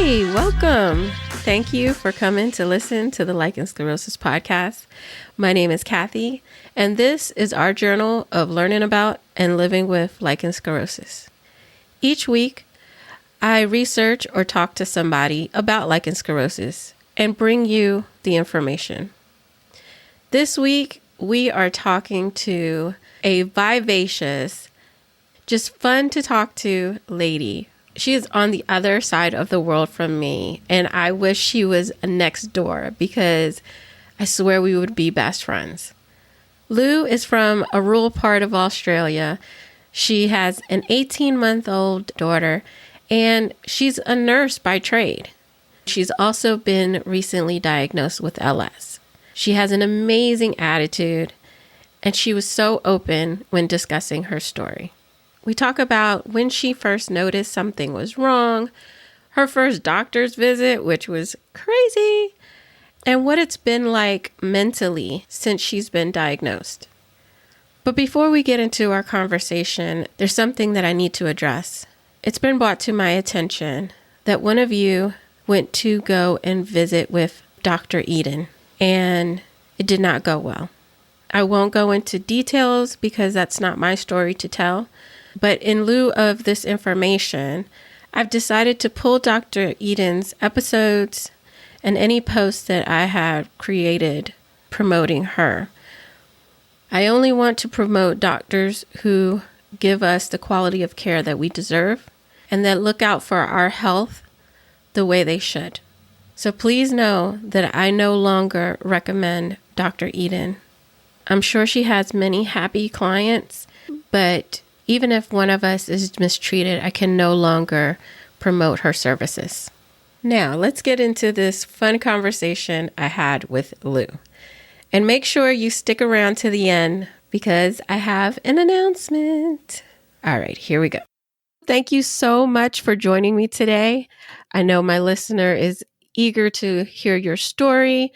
Hey, welcome. Thank you for coming to listen to the Lichen Sclerosus podcast. My name is Kathy, and this is our journal of learning about and living with lichen sclerosus. Each week, I research or talk to somebody about lichen sclerosus and bring you the information. This week, we are talking to a vivacious, just fun to talk to lady. She is on the other side of the world from me, and I wish she was next door because I swear we would be best friends. Lou is from a rural part of Australia. She has an 18-month-old daughter, and she's a nurse by trade. She's also been recently diagnosed with LS. She has an amazing attitude, and she was so open when discussing her story. We talk about when she first noticed something was wrong, her first doctor's visit, which was crazy, and what it's been like mentally since she's been diagnosed. But before we get into our conversation, there's something that I need to address. It's been brought to my attention that one of you went to go and visit with Dr. Eden, and it did not go well. I won't go into details because that's not my story to tell. But in lieu of this information, I've decided to pull Dr. Eden's episodes and any posts that I have created promoting her. I only want to promote doctors who give us the quality of care that we deserve and that look out for our health the way they should. So please know that I no longer recommend Dr. Eden. I'm sure she has many happy clients, but even if one of us is mistreated, I can no longer promote her services. Now, let's get into this fun conversation I had with Lou. And make sure you stick around to the end because I have an announcement. All right, here we go. Thank you so much for joining me today. I know my listener is eager to hear your story.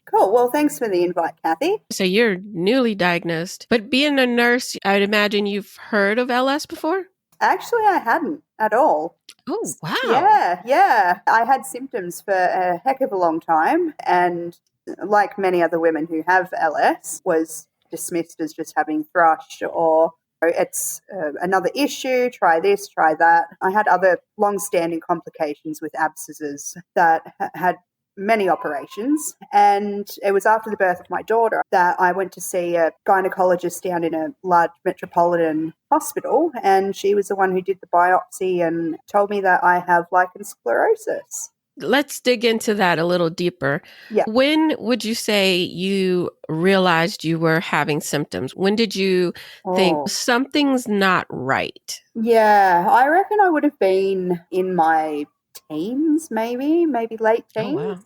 Cool. Well, thanks for the invite, Kathy. So you're newly diagnosed, but being a nurse, I'd imagine you've heard of LS before? Actually, I hadn't at all. Oh, wow. Yeah. I had symptoms for a heck of a long time, and like many other women who have LS, was dismissed as just having thrush or it's another issue, try this, try that. I had other long-standing complications with abscesses that had many operations, and it was after the birth of my daughter that I went to see a gynecologist down in a large metropolitan hospital, and she was the one who did the biopsy and told me that I have lichen sclerosus. Let's dig into that a little deeper. Yeah. When would you say you realized you were having symptoms? When did you think something's not right? Yeah, I reckon I would have been in my teens, maybe late teens. Oh, wow.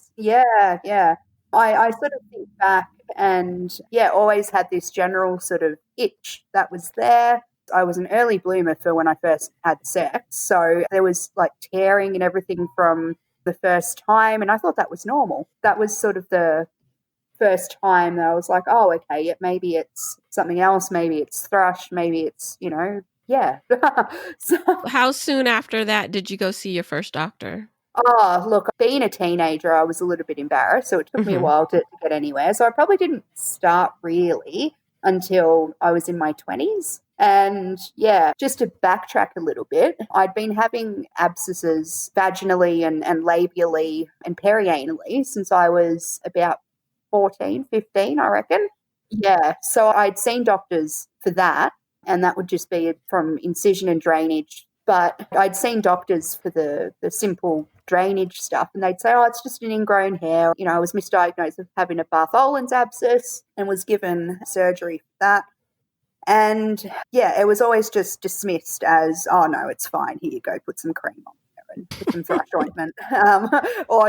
Yeah. I sort of think back and, always had this general sort of itch that was there. I was an early bloomer for when I first had sex, so there was like tearing and everything from the first time, and I thought that was normal. That was sort of the first time that I was like, oh, okay, maybe it's something else, maybe it's thrush, maybe it's, yeah. So, how soon after that did you go see your first doctor? Oh, look, being a teenager, I was a little bit embarrassed, so it took me a while to get anywhere. So I probably didn't start really until I was in my 20s. And just to backtrack a little bit, I'd been having abscesses vaginally and labially and perianally since I was about 14, 15, I reckon. Yeah, so I'd seen doctors for that, and that would just be from incision and drainage. But I'd seen doctors for the simple drainage stuff, and they'd say, oh, it's just an ingrown hair. I was misdiagnosed with having a Bartholin's abscess and was given surgery for that. And, it was always just dismissed as, oh, no, it's fine. Here you go, put some cream on there and put some thrush ointment. Or,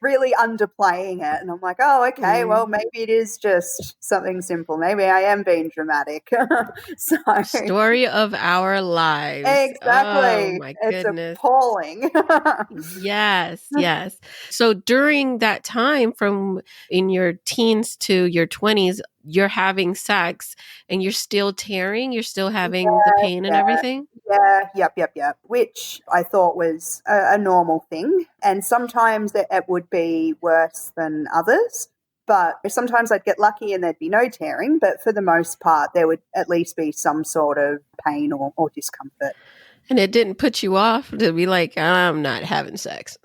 really underplaying it. And I'm like, oh, okay, well, maybe it is just something simple. Maybe I am being dramatic. Story of our lives. Exactly. Oh, my goodness. It's appalling. Yes. So during that time from in your teens to your 20s, you're having sex and you're still tearing, you're still having the Yeah, pain and yeah. everything. Yeah, yep. Which I thought was a normal thing. And sometimes it would be worse than others. But sometimes I'd get lucky and there'd be no tearing. But for the most part, there would at least be some sort of pain or discomfort. And it didn't put you off to be like, I'm not having sex.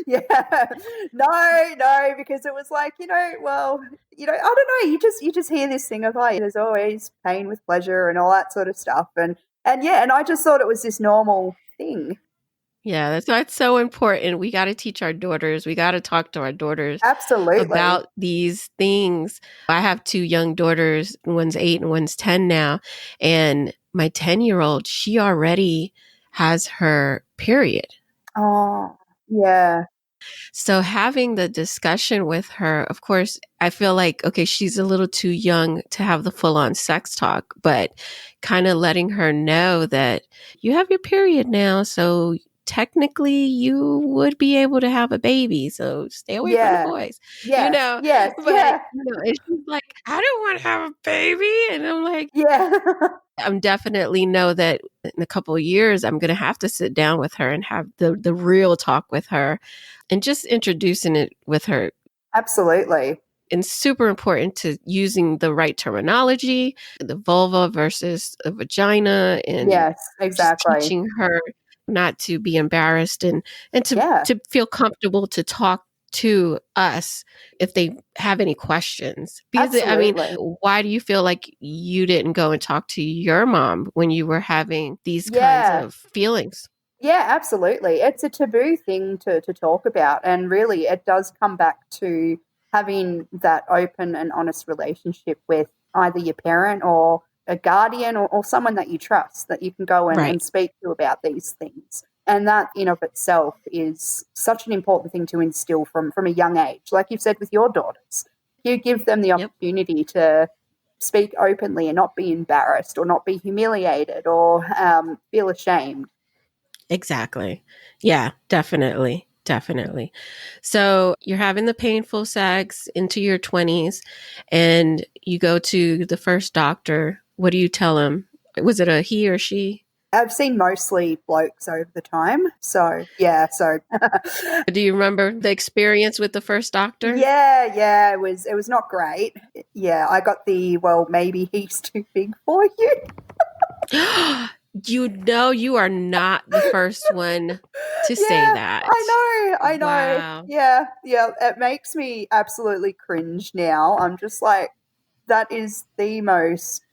Yeah, no, because it was like, well, I don't know, you just hear this thing of like, there's always pain with pleasure and all that sort of stuff, and yeah, and I just thought it was this normal thing. Yeah, that's why it's so important. We got to teach our daughters. We got to talk to our daughters Absolutely. about these things. I have two young daughters. One's 8 and one's 10 now. And my 10-year-old, she already has her period. Oh, yeah. So having the discussion with her, of course, I feel like, okay, she's a little too young to have the full on sex talk, but kind of letting her know that you have your period now. So technically you would be able to have a baby. So stay away from the Yeah. boys, Yes, yes, but yeah. and she's like, I don't want to have a baby. And I'm like, Yeah. I'm definitely know that in a couple of years, I'm going to have to sit down with her and have the real talk with her and just introducing it with her. Absolutely. And super important to using the right terminology, the vulva versus the vagina, and Yes, just exactly. teaching her not to be embarrassed and Yeah, to feel comfortable to talk to us if they have any questions. Because I mean, absolutely. why do you feel like you didn't go and talk to your mom when you were having these kinds Yeah. of feelings? Yeah, absolutely. It's a taboo thing to talk about. And really, it does come back to having that open and honest relationship with either your parent or a guardian or someone that you trust that you can go Right. and speak to about these things. And that in of itself is such an important thing to instill from a young age. Like you've said with your daughters, you give them the Yep. opportunity to speak openly and not be embarrassed or not be humiliated or feel ashamed. Exactly. Yeah, definitely. Definitely. So you're having the painful sex into your 20s and you go to the first doctor. What do you tell him? Was it a he or she? I've seen mostly blokes over the time. So, yeah, so Do you remember the experience with the first doctor? yeah, it was not great. Yeah, I got the, well, maybe he's too big for you. You know, you are not the first one to say Yeah, that. I know. Wow. Yeah, yeah, it makes me absolutely cringe now. I'm just like, that is the most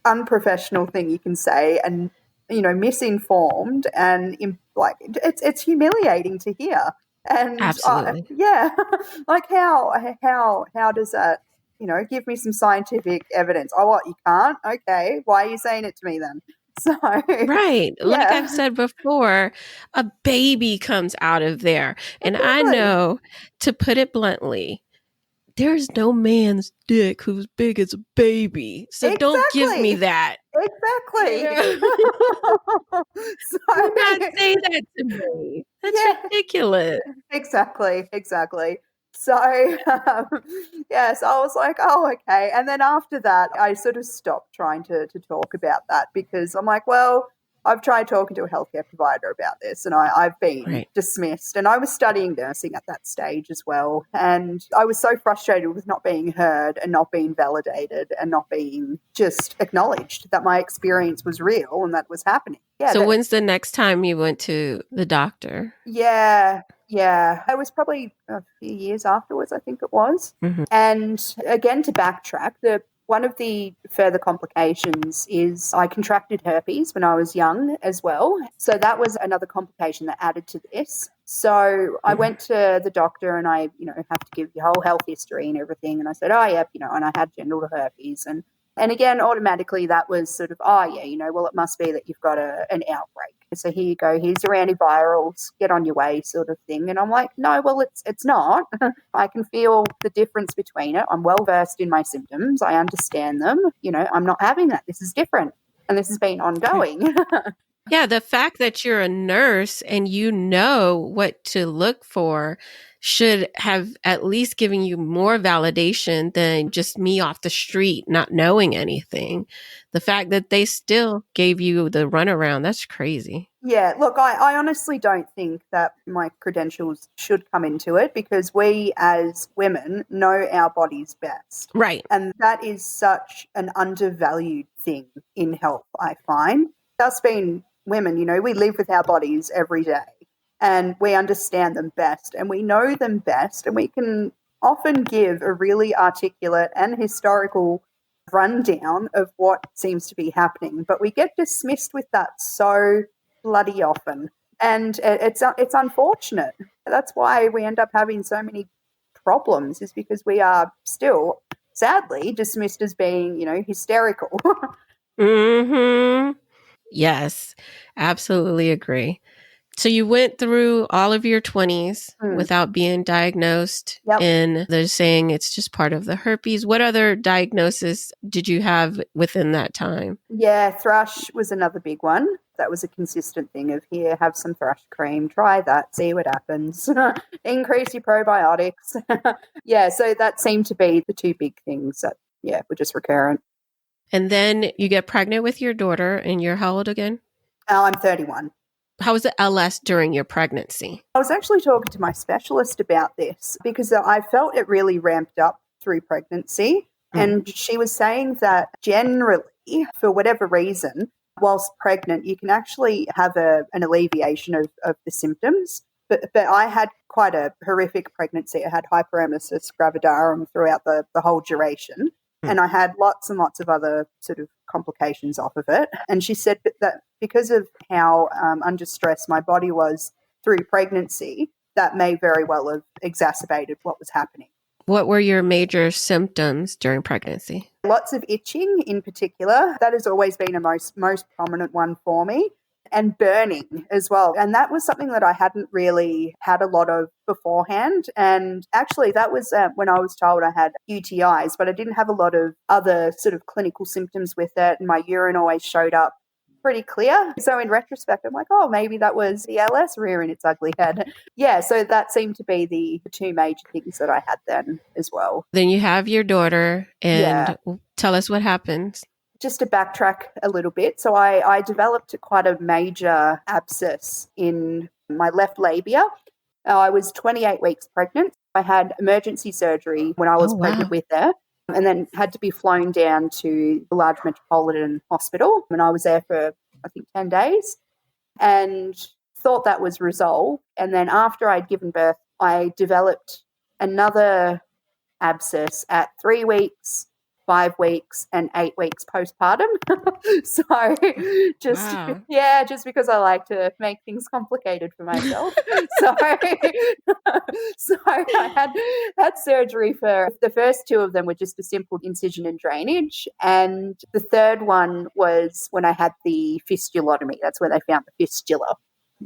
unprofessional thing you can say, and misinformed, and like it's humiliating to hear. And Absolutely. yeah, like how does that give me some scientific evidence? Oh, what, you can't? Okay, why are you saying it to me then? So Right. Like I've yeah, said before, a baby comes out of there. And I exactly, know, to put it bluntly, there's no man's dick who's big as a baby. So don't give me exactly, that. You exactly. know? So Do not say that to me. That's yeah, ridiculous. exactly. So, yeah, so I was like, oh, okay. And then after that, I sort of stopped trying to talk about that because I'm like, well, I've tried talking to a healthcare provider about this and I've been Right. dismissed. And I was studying nursing at that stage as well. And I was so frustrated with not being heard and not being validated and not being just acknowledged that my experience was real and that was happening. Yeah, So that, when's the next time you went to the doctor? yeah, yeah. It was probably a few years afterwards, I think it was. Mhm. And again, to backtrack, the one of the further complications is I contracted herpes when I was young as well. So that was another complication that added to this. So I Mhm. went to the doctor and I, have to give your whole health history and everything. And I said, oh, yep, and I had genital herpes. And again, automatically that was sort of, oh, yeah, well, it must be that you've got an outbreak. So here you go, here's your antivirals, get on your way sort of thing. And I'm like, no, well, it's not. I can feel the difference between it. I'm well versed in my symptoms. I understand them. I'm not having that. This is different. And this has been Okay. ongoing. Yeah, the fact that you're a nurse and you know what to look for should have at least given you more validation than just me off the street not knowing anything. The fact that they still gave you the runaround, that's crazy. Yeah, look, I honestly don't think that my credentials should come into it because we as women know our bodies best. Right. And that is such an undervalued thing in health, I find. Us being women, we live with our bodies every day and we understand them best and we know them best and we can often give a really articulate and historical rundown of what seems to be happening. But we get dismissed with that so bloody often, and it's unfortunate. That's why we end up having so many problems, is because we are still sadly dismissed as being hysterical. Mm-hmm. Yes, absolutely agree. So you went through all of your 20s without being diagnosed, Yep. and they're saying it's just part of the herpes. What other diagnosis did you have within that time? Yeah, thrush was another big one. That was a consistent thing of, here, have some thrush cream, try that, see what happens. Increase your probiotics. Yeah, so that seemed to be the two big things that, were just recurrent. And then you get pregnant with your daughter, and you're how old again? I'm 31. How was the LS during your pregnancy? I was actually talking to my specialist about this because I felt it really ramped up through pregnancy. And she was saying that generally, for whatever reason, whilst pregnant, you can actually have an alleviation of the symptoms. But I had quite a horrific pregnancy. I had hyperemesis gravidarum throughout the whole duration. And I had lots and lots of other sort of complications off of it. And she said that because of how under stress my body was through pregnancy, that may very well have exacerbated what was happening. What were your major symptoms during pregnancy? Lots of itching in particular. That has always been a most prominent one for me. And burning as well. And that was something that I hadn't really had a lot of beforehand. And actually that was when I was told I had UTIs, but I didn't have a lot of other sort of clinical symptoms with it. And my urine always showed up pretty clear. So in retrospect, I'm like, oh, maybe that was the LS rearing its ugly head. Yeah, so that seemed to be the two major things that I had then as well. Then you have your daughter, and tell us what happens. Just to backtrack a little bit, so I developed quite a major abscess in my left labia. I was 28 weeks pregnant. I had emergency surgery when I was pregnant with her, and then had to be flown down to the large metropolitan hospital. And I was there for, I think, 10 days and thought that was resolved. And then after I'd given birth, I developed another abscess at 3 weeks, 5 weeks and 8 weeks postpartum. So just because I like to make things complicated for myself. So I had surgery for the first two of them were just a simple incision and drainage. And the third one was when I had the fistulotomy. That's where they found the fistula.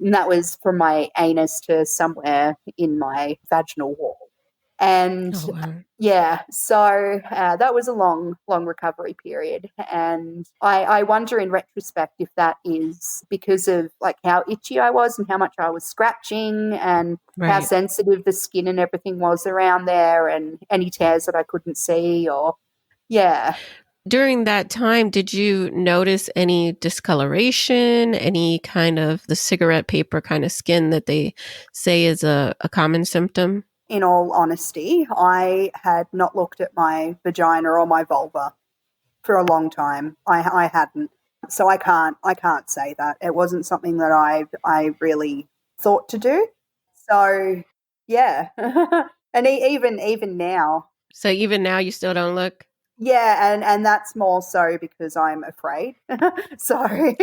And that was from my anus to somewhere in my vaginal wall. And so that was a long recovery period. And I wonder in retrospect if that is because of like how itchy I was and how much I was scratching and how sensitive the skin and everything was around there and any tears that I couldn't see During that time, did you notice any discoloration, any kind of the cigarette paper kind of skin that they say is a common symptom? In all honesty, I had not looked at my vagina or my vulva for a long time. I hadn't. So I can't say that. It wasn't something that I really thought to do. So yeah. And even now. So even now you still don't look? Yeah, and that's more so because I'm afraid. So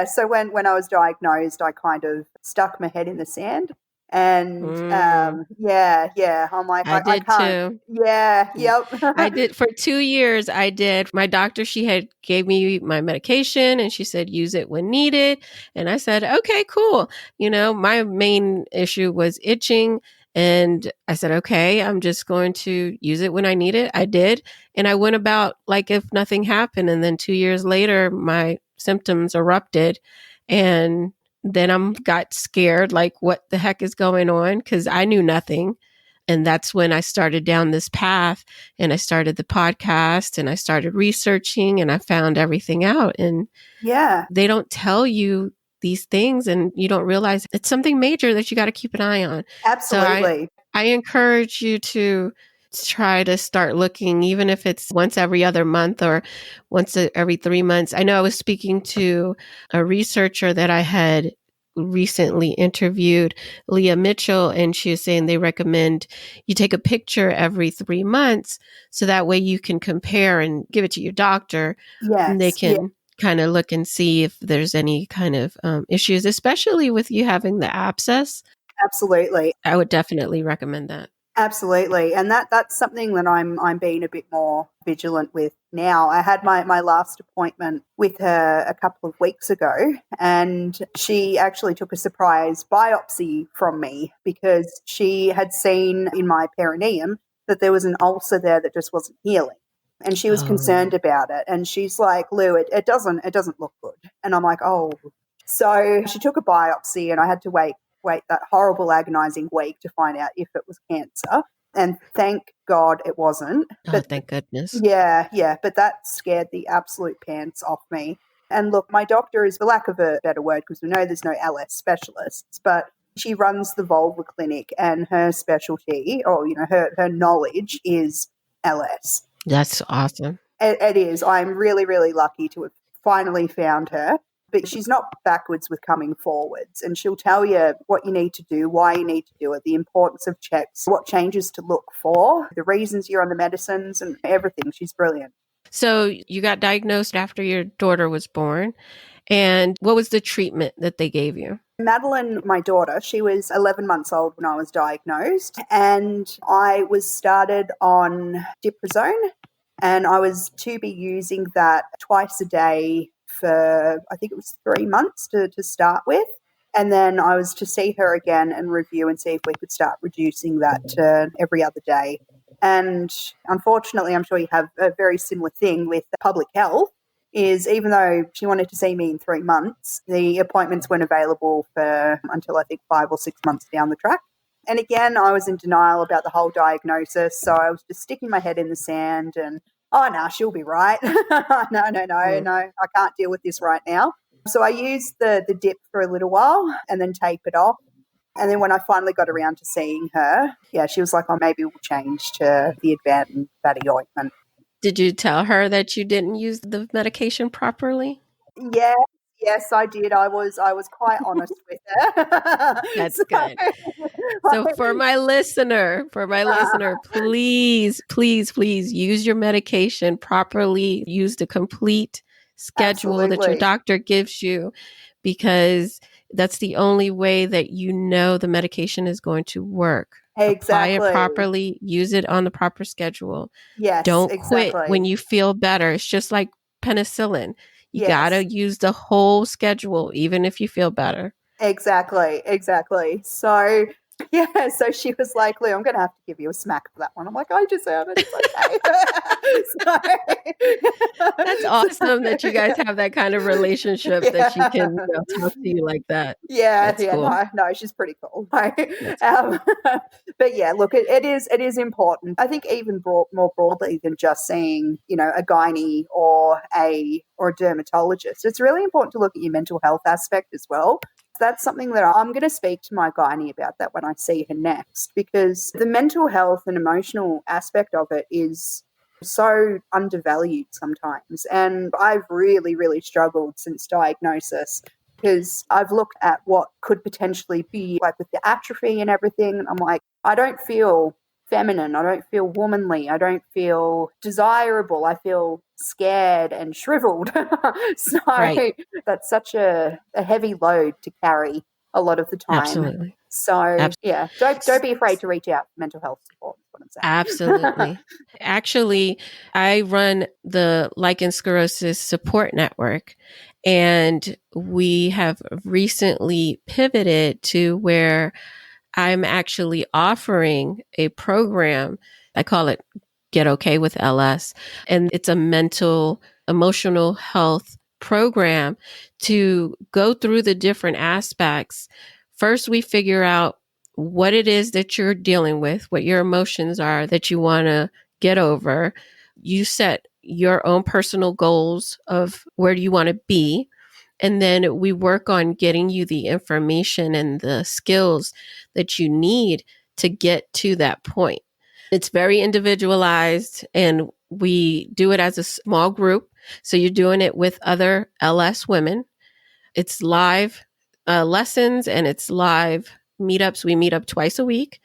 so when I was diagnosed, I kind of stuck my head in the sand. And I'm like, I can't. too. Yeah, yep. I did for 2 years. I did. My doctor, she had gave me my medication and she said, use it when needed. And I said, okay, cool. You know, my main issue was itching. And I said, okay, I'm just going to use it when I need it. I did. And I went about like if nothing happened. And then 2 years later, my symptoms erupted. And then got scared, like, what the heck is going on? Because I knew nothing. And that's when I started down this path, and I started the podcast, and I started researching, and I found everything out. And Yeah, they don't tell you these things, and you don't realize it's something major that you got to keep an eye on. So absolutely. I encourage you to try to start looking, even if it's once every other month or once every 3 months. I know I was speaking to a researcher that I had recently interviewed, Leah Mitchell, and she was saying they recommend you take a picture every 3 months, so that way you can compare and give it to your doctor, and they Yes, yeah, can kind of look and see if there's any kind of issues, especially with you having the abscess. absolutely. I would definitely recommend that. Absolutely. And that's something that I'm being a bit more vigilant with now. I had my last appointment with her a couple of weeks ago, and she actually took a surprise biopsy from me because she had seen in my perineum that there was an ulcer there that just wasn't healing. And she was concerned Oh, about it. And she's like, Lou, it doesn't look good. And I'm like, oh. So she took a biopsy, and I had to wait that horrible agonizing week to find out if it was cancer. And thank God it wasn't. oh, But thank goodness. yeah, but that scared the absolute pants off me. And look, my doctor is, for lack of a better word, because we know there's no LS specialists, but she runs the vulva clinic, and her specialty, or her knowledge is LS. That's awesome. It is. I'm really, really lucky to have finally found her. But she's not backwards with coming forwards. And she'll tell you what you need to do, why you need to do it, the importance of checks, what changes to look for, the reasons you're on the medicines, and everything. She's brilliant. So you got diagnosed after your daughter was born. And what was the treatment that they gave you? Madeline, my daughter, she was 11 months old when I was diagnosed, and I was started on diprozone, and I was to be using that twice a day for, I think it was 3 months to start with. And then I was to see her again and review and see if we could start reducing that to every other day. And unfortunately, I'm sure you have a very similar thing with public health, is even though she wanted to see me in 3 months, the appointments weren't available for until I think 5 or 6 months down the track. And again, I was in denial about the whole diagnosis. So I was just sticking my head in the sand and, oh, no, she'll be right. Mm. No, I can't deal with this right now. So I used the dip for a little while and then tape it off. And then when I finally got around to seeing her, yeah, she was like, oh, maybe we'll change to the advanced fatty ointment. Did you tell her that you didn't use the medication properly? Yes, yes, I did. I was quite honest with her. That's So, good. So for my listener, please, please, please use your medication properly. Use the complete schedule that your absolutely. doctor gives you, because that's the only way that you know the medication is going to work. Apply it Exactly. properly, use it on the proper schedule. Yes, Don't quit when exactly. you feel better. It's just like penicillin. You got to Yes. use the whole schedule, even if you feel better. Exactly, exactly. So, yeah, so she was like, Lou, I'm going to have to give you a smack for that one. I'm like, I deserve it. It's That's okay. awesome that you guys have that kind of relationship that she can, Yeah. talk to you like that. Yeah, That's yeah, cool. no, she's pretty cool. That's um, but yeah, look, it is important. I think even more broadly than just seeing, a gynae or a dermatologist. It's really important to look at your mental health aspect as well. That's something that I'm going to speak to my gynae about that when I see her next, because the mental health and emotional aspect of it is so undervalued sometimes. And I've really, really struggled since diagnosis, because I've looked at what could potentially be like with the atrophy and everything. And I'm like, I don't feel feminine. I don't feel womanly. I don't feel desirable. I feel scared and shriveled. So right. that's such a heavy load to carry a lot of the time. Absolutely. So yeah, don't be afraid to reach out for mental health support. Is what I'm saying. Absolutely. Actually, I run the Lichen Sclerosus support network, and we have recently pivoted to where I'm actually offering a program. I call it Get Okay with LS, and it's a mental, emotional health program to go through the different aspects. First, we figure out what it is that you're dealing with, what your emotions are that you want to get over. You set your own personal goals of where do you want to be. And then we work on getting you the information and the skills that you need to get to that point. It's very individualized, and we do it as a small group. So you're doing it with other LS women. It's live lessons and it's live meetups. We meet up twice a week.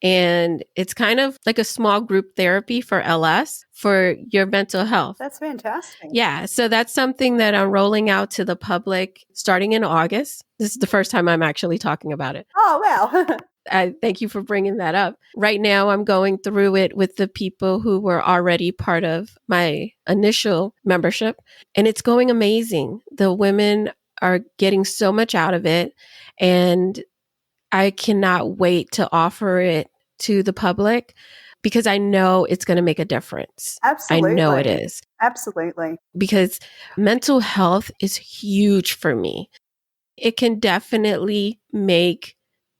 And it's kind of like a small group therapy for LS for your mental health. That's fantastic. Yeah. So that's something that I'm rolling out to the public starting in August. This is the first time I'm actually talking about it. Oh, wow. I thank you for bringing that up. Right now, I'm going through it with the people who were already part of my initial membership, and it's going amazing. The women are getting so much out of it, and I cannot wait to offer it to the public because I know it's going to make a difference. Absolutely. I know it is. Absolutely. Because mental health is huge for me. It can definitely make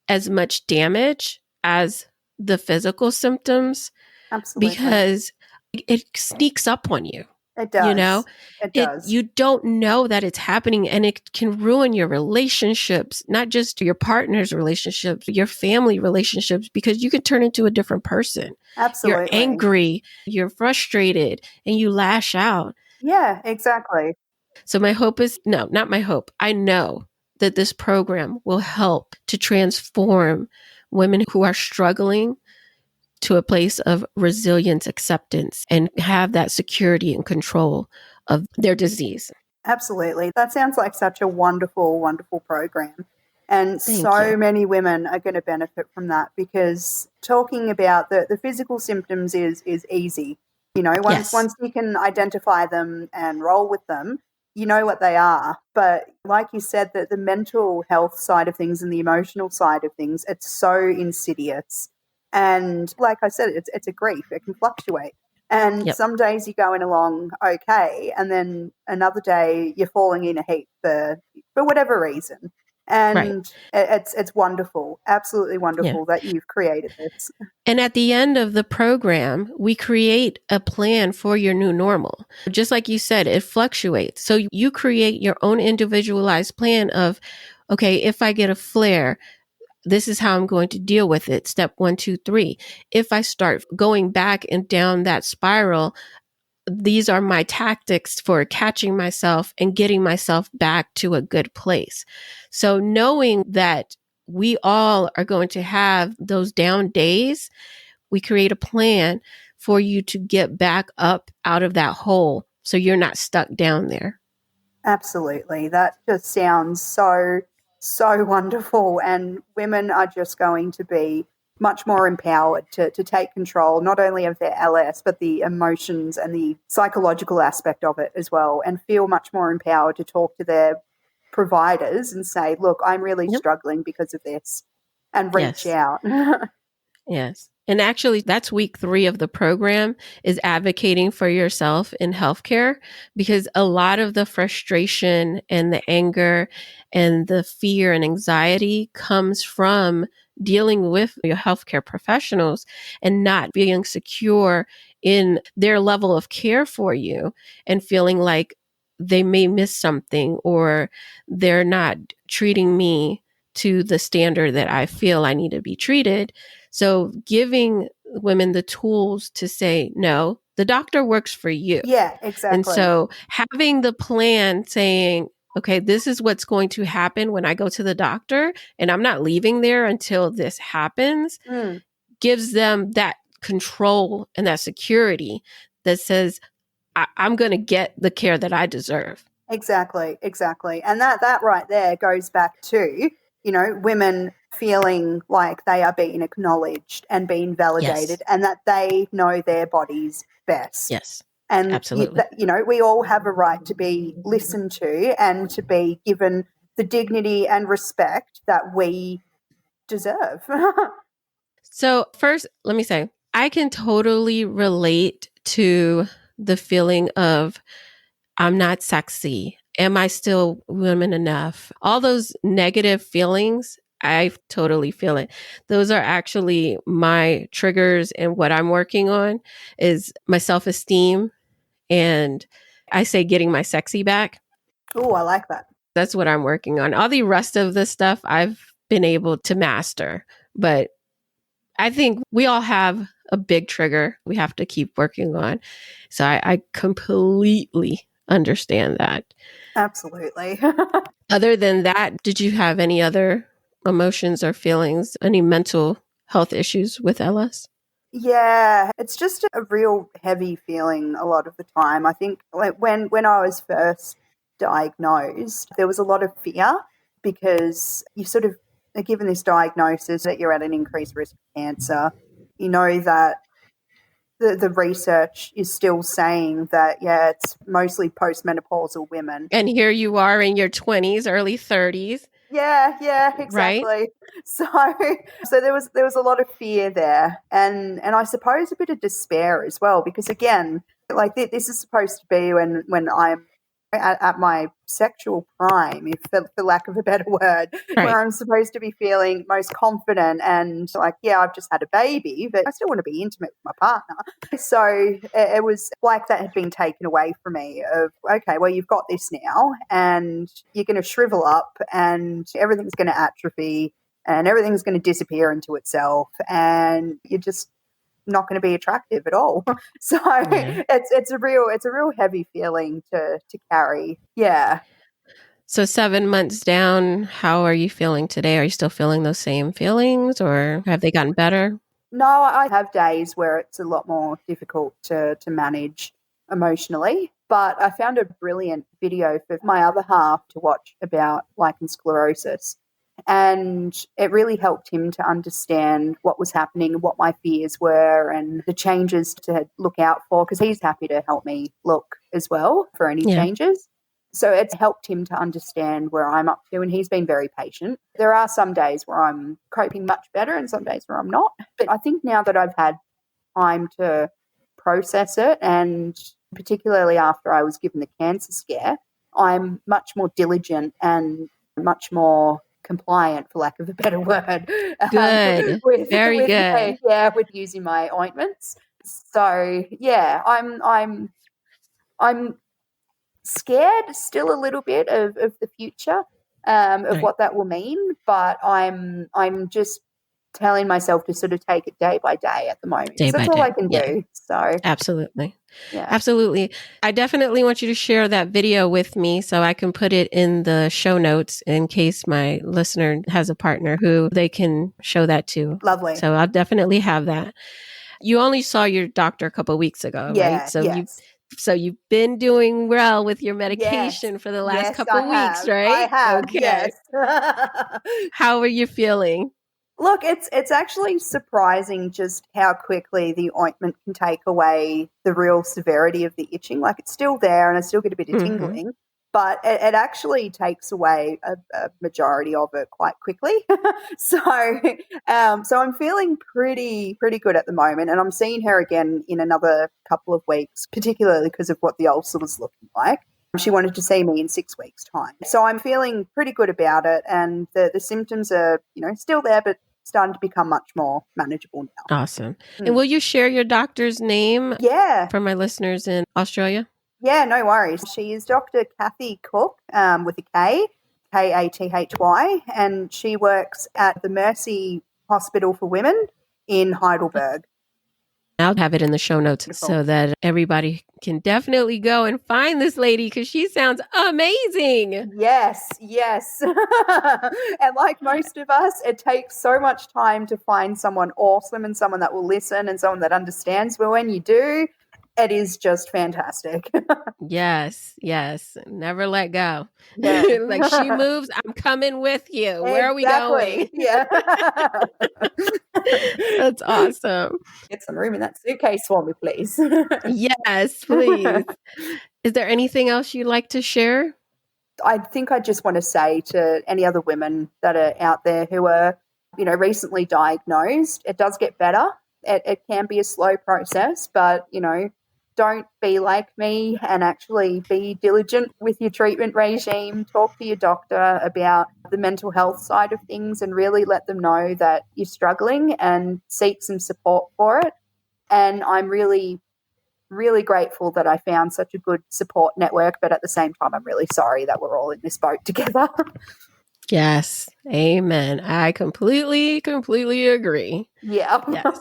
as much damage as the physical symptoms. Absolutely. Because it sneaks up on you. It does. You know, it does. You don't know that it's happening, and it can ruin your relationships, not just your partner's relationships, your family relationships, because you can turn into a different person. Absolutely. You're angry, you're frustrated, and you lash out. Yeah, exactly. So my hope is, no, not my hope. I know that this program will help to transform women who are struggling to a place of resilience, acceptance, and have that security and control of their disease. Absolutely. That sounds like such a wonderful, wonderful program. And so many women are going to benefit from that, because talking about the physical symptoms is easy. You know, once you can identify them and roll with them, you know what they are. But like you said, that the mental health side of things and the emotional side of things, it's so insidious. And like I said, it's a grief. It can fluctuate. And some days you're going along okay, and then another day you're falling in a heap for whatever reason. And it's wonderful, absolutely wonderful that you've created this. And at the end of the program, we create a plan for your new normal. Just like you said, it fluctuates. So you create your own individualized plan of, okay, if I get a flare, this is how I'm going to deal with it. Step 1, 2, 3. If I start going back and down that spiral, these are my tactics for catching myself and getting myself back to a good place. So knowing that we all are going to have those down days, we create a plan for you to get back up out of that hole so you're not stuck down there. Absolutely. That just sounds so wonderful. And women are just going to be much more empowered to take control, not only of their LS, but the emotions and the psychological aspect of it as well, and feel much more empowered to talk to their providers and say, look, I'm really struggling because of this, and reach out. Yes. And actually, that's week 3 of the program, is advocating for yourself in healthcare, because a lot of the frustration and the anger and the fear and anxiety comes from dealing with your healthcare professionals and not being secure in their level of care for you, and feeling like they may miss something, or they're not treating me to the standard that I feel I need to be treated. So giving women the tools to say, no, the doctor works for you. Yeah, exactly. And so having the plan saying, okay, this is what's going to happen when I go to the doctor, and I'm not leaving there until this happens, gives them that control and that security that says, I'm going to get the care that I deserve. Exactly. And that right there goes back to, you know, women feeling like they are being acknowledged and being validated, and that they know their bodies best. Yes. And, absolutely. You know, we all have a right to be listened to and to be given the dignity and respect that we deserve. So first, let me say, I can totally relate to the feeling of I'm not sexy, Am I still woman enough? All those negative feelings, I totally feel it. Those are actually my triggers, and what I'm working on is my self-esteem, and I say getting my sexy back. Oh, I like that. That's what I'm working on. All the rest of the stuff I've been able to master, but I think we all have a big trigger we have to keep working on. So I completely understand that. Absolutely. Other than that, did you have any other emotions or feelings, any mental health issues with LS? Yeah, it's just a real heavy feeling a lot of the time. I think like when I was first diagnosed, there was a lot of fear because you sort of are given this diagnosis that you're at an increased risk of cancer. You know that the research is still saying that, yeah, it's mostly postmenopausal women. And here you are in your 20s, early 30s, Yeah, right? exactly. So there was a lot of fear there, and I suppose a bit of despair as well, because again, like this is supposed to be when I'm at my sexual prime, if for lack of a better word, Right. where I'm supposed to be feeling most confident and like, yeah, I've just had a baby, but I still want to be intimate with my partner. So it was like that had been taken away from me of, okay, well, you've got this now and you're going to shrivel up and everything's going to atrophy and everything's going to disappear into itself and you're just not going to be attractive at all. So Yeah. it's a real heavy feeling to carry. Yeah. So 7 months down, how are you feeling today? Are you still feeling those same feelings or have they gotten better? No, I have days where it's a lot more difficult to manage emotionally. But I found a brilliant video for my other half to watch about lichen sclerosus. And it really helped him to understand what was happening and what my fears were and the changes to look out for, because he's happy to help me look as well for any Yeah. changes. So it's helped him to understand where I'm up to, and he's been very patient. There are some days where I'm coping much better and some days where I'm not. But I think now that I've had time to process it, and particularly after I was given the cancer scare, I'm much more diligent and much more compliant, for lack of a better word, Good. Very good. with using my ointments. So yeah, I'm scared still a little bit of the future, of Right. what that will mean, but I'm just telling myself to sort of take it day by day at the moment, Day because by that's all day. I can Yeah. do. So Absolutely. yeah, Absolutely. I definitely want you to share that video with me so I can put it in the show notes in case my listener has a partner who they can show that to. lovely. So I'll definitely have that. You only saw your doctor a couple of weeks ago, right? Yeah, yes, So you've been doing well with your yes, medication for the last yes. I couple of weeks, have. I right? have. Okay. Yes. How are you feeling? Look, it's actually surprising just how quickly the ointment can take away the real severity of the itching. Like it's still there, and I still get a bit of Mm-hmm. tingling, but it actually takes away a majority of it quite quickly. so, so I'm feeling pretty good at the moment, and I'm seeing her again in another couple of weeks, particularly because of what the ulcer was looking like. She wanted to see me in 6 weeks' time. So I'm feeling pretty good about it. And the symptoms are, still there, but starting to become much more manageable now. Awesome. And Mm. will you share your doctor's name Yeah. for my listeners in Australia? Yeah, no worries. She is Dr. Kathy Cook, with a K, Kathy, and she works at the Mercy Hospital for Women in Heidelberg. I'll have it in the show notes Beautiful. so that everybody can definitely go and find this lady because she sounds amazing. Yes. And like most of us, it takes so much time to find someone awesome and someone that will listen and someone that understands. But when you do, it is just fantastic. Yes. Never let go. Yeah. Like she moves, I'm coming with you. Where are we going? Exactly. Yeah. That's awesome. Get some room in that suitcase for me, please. Yes, please. Is there anything else you'd like to share? I think I just want to say to any other women that are out there who are, recently diagnosed, it does get better. It can be a slow process, but, don't be like me and actually be diligent with your treatment regime. Talk to your doctor about the mental health side of things and really let them know that you're struggling and seek some support for it. And I'm really, really grateful that I found such a good support network. But at the same time, I'm really sorry that we're all in this boat together. Yes. Amen. I completely agree. Yeah. Yes.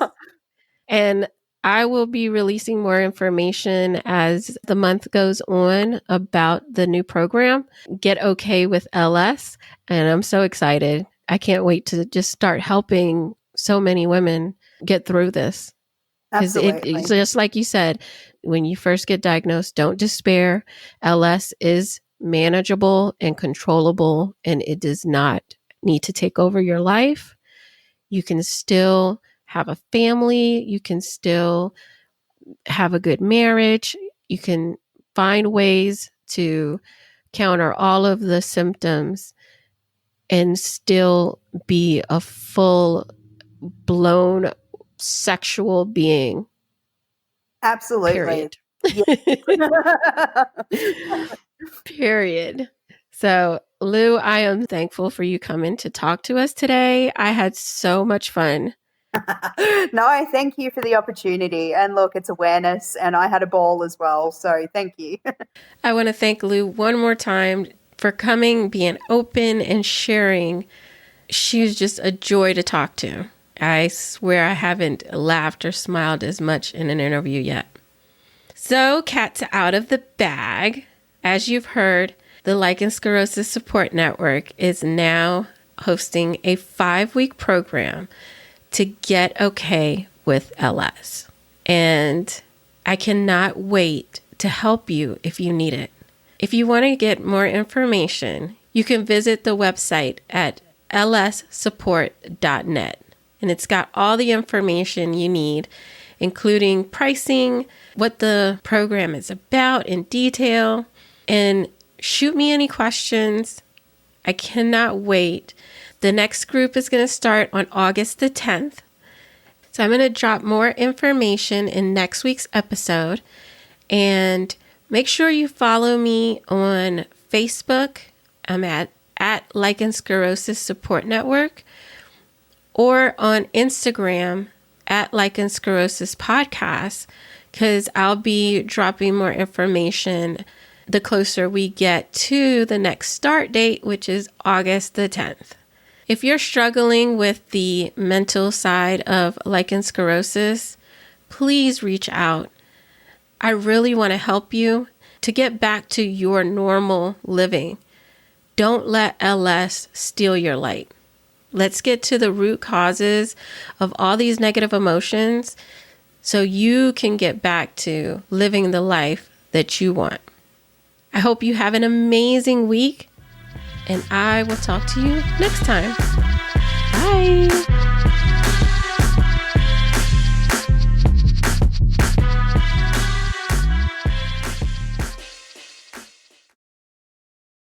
And I will be releasing more information as the month goes on about the new program, Get Okay with LS. And I'm so excited. I can't wait to just start helping so many women get through this. Because it's just like you said, when you first get diagnosed, don't despair. LS is manageable and controllable, and it does not need to take over your life. You can still have a family. You can still have a good marriage. You can find ways to counter all of the symptoms and still be a full blown sexual being. Absolutely. Period. Period. So, Lou, I am thankful for you coming to talk to us today. I had so much fun. No, thank you for the opportunity. And look, it's awareness, and I had a ball as well. So thank you. I want to thank Lou one more time for coming, being open, and sharing. She was just a joy to talk to. I swear I haven't laughed or smiled as much in an interview yet. So, cat's out of the bag. As you've heard, the Lichen Sclerosus Support Network is now hosting a 5-week program to get okay with LS. And I cannot wait to help you if you need it. If you want to get more information, you can visit the website at lssupport.net. And it's got all the information you need, including pricing, what the program is about in detail, and shoot me any questions. I cannot wait. The next group is going to start on August the 10th. So I'm going to drop more information in next week's episode. And make sure you follow me on Facebook. I'm at Lichen Sclerosus Support Network, or on Instagram at Lichen Sclerosus Podcast, because I'll be dropping more information the closer we get to the next start date, which is August the 10th. If you're struggling with the mental side of lichen sclerosus, please reach out. I really want to help you to get back to your normal living. Don't let LS steal your light. Let's get to the root causes of all these negative emotions so you can get back to living the life that you want. I hope you have an amazing week, and I will talk to you next time. Bye.